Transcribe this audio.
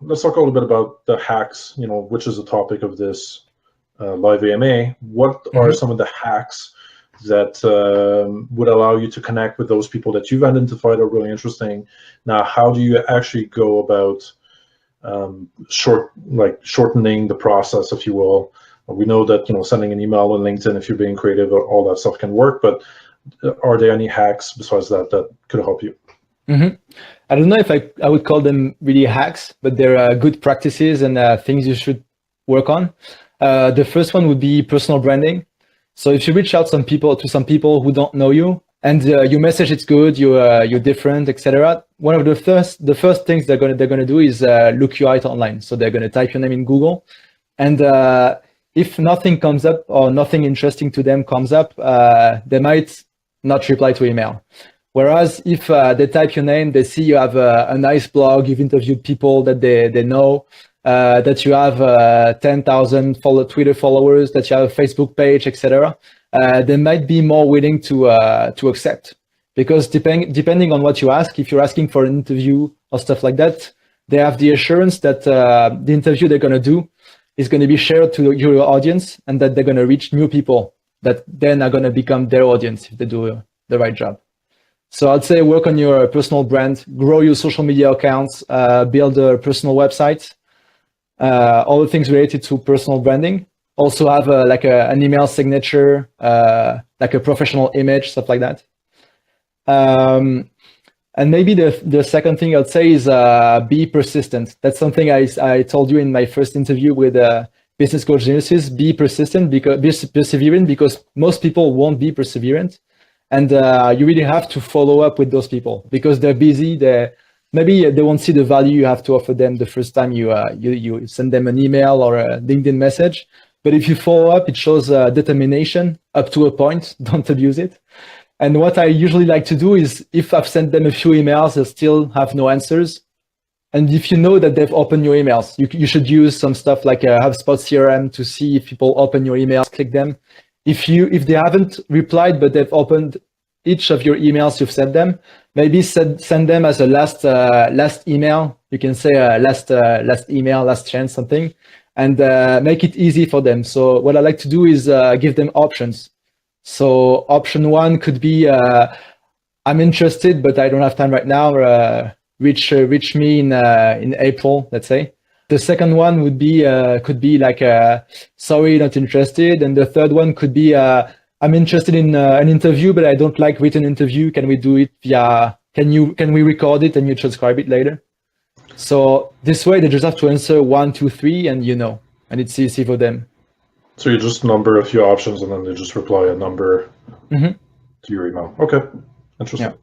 let's talk a little bit about the hacks, which is the topic of this live AMA. What are some of the hacks that would allow you to connect with those people that you've identified are really interesting? Now, how do you actually go about shortening the process, if you will? We know that sending an email on LinkedIn, if you're being creative, all that stuff can work. But are there any hacks besides that could help you? I don't know if I would call them really hacks, but they're good practices and things you should work on. The first one would be personal branding. So if you reach out to some people who don't know you, and your message is good, you're different, etc. One of the first things they're gonna do is look you out online. So they're gonna type your name in Google, and if nothing comes up or nothing interesting to them comes up, they might not reply to email. Whereas if they type your name, they see you have a nice blog, you've interviewed people that they know, that you have 10,000 Twitter followers, that you have a Facebook page, etc. They might be more willing to accept, because depending on what you ask, if you're asking for an interview or stuff like that, they have the assurance that the interview they're going to do is going to be shared to your audience, and that they're going to reach new people that then are going to become their audience if they do the right job. So I'd say work on your personal brand, grow your social media accounts, build a personal website, all the things related to personal branding. Also have an email signature, like a professional image, stuff like that. And maybe the second thing I'd say is be persistent. That's something I told you in my first interview with Business Coach Genesis. Be persistent, be perseverant, because most people won't be perseverant. And you really have to follow up with those people because they're busy. Maybe they won't see the value you have to offer them the first time you send them an email or a LinkedIn message. But if you follow up, it shows determination up to a point. Don't abuse it. And what I usually like to do is, if I've sent them a few emails, they still have no answers. And if you know that they've opened your emails, you should use some stuff like HubSpot CRM to see if people open your emails, click them. If they haven't replied, but they've opened each of your emails you've sent them, maybe send them as a last email. You can say last email, last chance, something, and make it easy for them. So what I like to do is give them options. So option one could be, I'm interested, but I don't have time right now. Reach me in April, let's say. The second one would be could be like sorry, not interested, and the third one could be I'm interested in an interview, but I don't like written interview. Can we do it via? Can we record it and you transcribe it later? So this way they just have to answer 1, 2, 3, and and it's easy for them. So you just number a few options and then they just reply a number to your email. Okay, interesting. Yeah.